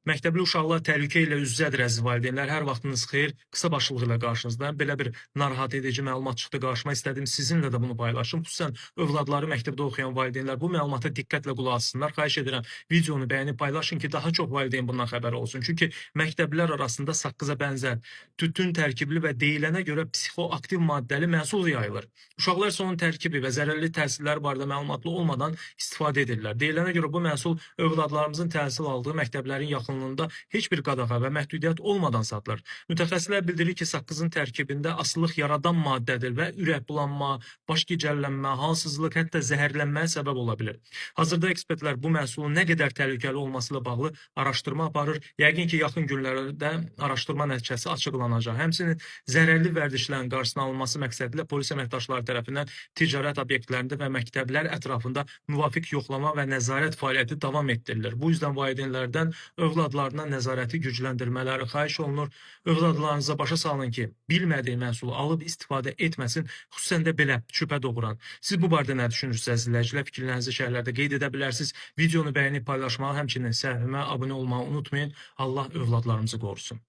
Məktəbli uşaqlar təhlükə ilə üz-üzədir əziz valideynlər. Hər vaxtınız xeyir. Qısa başlığı ilə qarşınızdayım. Belə bir narahat edici məlumat çıxdı qarşıma. İstədim sizinlə də bunu paylaşım. Xüsusən övladları məktəbdə oxuyan valideynlər bu məlumata diqqətlə qulaq assınlar. Xahiş edirəm, videonu bəyənib paylaşın ki, daha çox valideyn bundan xəbəri olsun. Çünki məktəblilər arasında saqqıza bənzər, tütün tərkibli və deyilənə görə psixoaktiv maddəli məhsul yayılır. Uşaqlar isə onun tərkibi və zərərli təsirləri barədə məlumatlı olmadan istifadə edirlər. Deyilənə görə bu məhsul övladlarımızın təhsil aldığı məktəblərin yaxınlığında heç bir qadağa və məhdudiyyət olmadan satılır. Mütəxəssislər bildirir ki, saqqızın tərkibində asılılıq yaradan maddədir və ürəkbulanma, baş gicəllənmə, halsızlıq, hətta zəhərlənməyə səbəb ola bilir. Hazırda ekspertlər bu məhsulun nə qədər təhlükəli olması ilə bağlı araşdırma aparır. Yəqin ki, yaxın günlərdə araşdırma nəticəsi açıqlanacaq. Həmçinin zərərli vərdişlərin qarşısının alınması məqsədilə polis əməkdaşları tərəfindən ticarət obyektlərində və məktəblər ətrafında müvafiq yoxlama və nəzarət fəaliyyəti davam etdirilir. Bu yüzden valideynlərdən övladlarına nəzarəti gücləndirmələri xahiş olunur. Övladlarınıza başa salın ki, bilmədiyi məhsulu alıb istifadə etməsin, xüsusən də belə şübhə doğuran. Siz bu barədə nə düşünürsünüz izləyicilər? Fikirlərinizi şərhlərdə qeyd edə bilərsiniz. Videonu bəyənib paylaşmağı, həmçinin səhifəmə abunə olmağı unutmayın. Allah övladlarımızı qorusun.